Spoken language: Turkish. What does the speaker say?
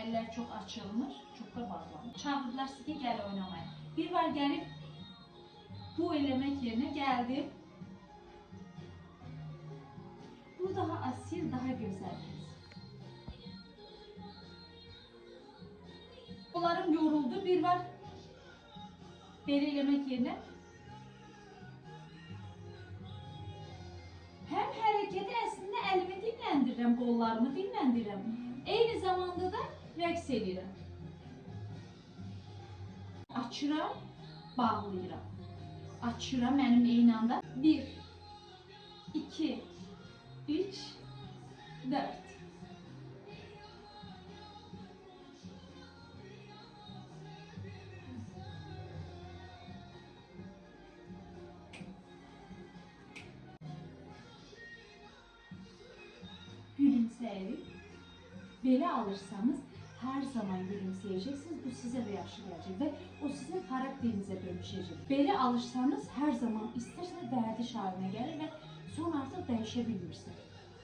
eller çok açılmış, çok da bağlanmış. Çağırdılar sizi gel oynamaya. Bir var gelip bu elemek yerine geldim. Bu daha asil, daha güzel. Onlarım yoruldu. Bir var beri elemek yerine hem hareketi aslında elimi dinlendirirəm, qollarımı dinlendirirəm. Eyni zamanda da rəqs edirəm. Açıram, bağlayıram. Açıram mənim eyni anda. 1, 2, 3, 4. Gülümseyip belə alırsanız her zaman gülümseyeceksiniz. Bu size de yaxşı gələcək və o sizin xarakterinizə dönüşəcək. Belə alırsanız her zaman istərseniz vərdiş haline gəlir və sonra artıq dəyişə bilmirsiniz.